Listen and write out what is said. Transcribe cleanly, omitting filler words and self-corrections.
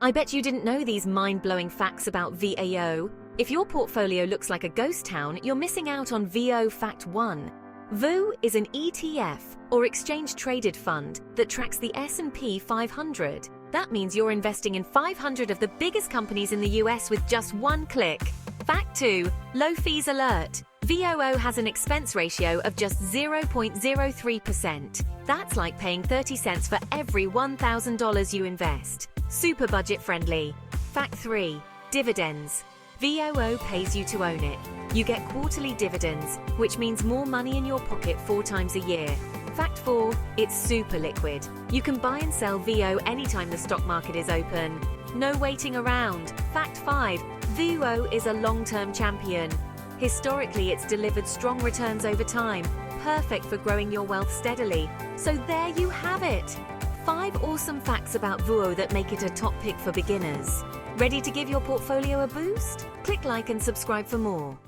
I bet you didn't know these mind-blowing facts about VOO. If your portfolio looks like a ghost town, you're missing out on VOO Fact 1. VOO is an ETF, or exchange-traded fund, that tracks the S&P 500. That means you're investing in 500 of the biggest companies in the US with just one click. Fact 2. Low fees alert. VOO has an expense ratio of just 0.03%. That's like paying 30 cents for every $1,000 you invest. Super budget-friendly. Fact 3. Dividends. VOO pays you to own it. You get quarterly dividends, which means more money in your pocket 4 times a year. Fact 4. It's super liquid. You can buy and sell VOO anytime the stock market is open. No waiting around. Fact 5. VOO is a long-term champion. Historically, it's delivered strong returns over time, perfect for growing your wealth steadily. So there you have it. 5 awesome facts about VOO that make it a top pick for beginners. Ready to give your portfolio a boost? Click like and subscribe for more.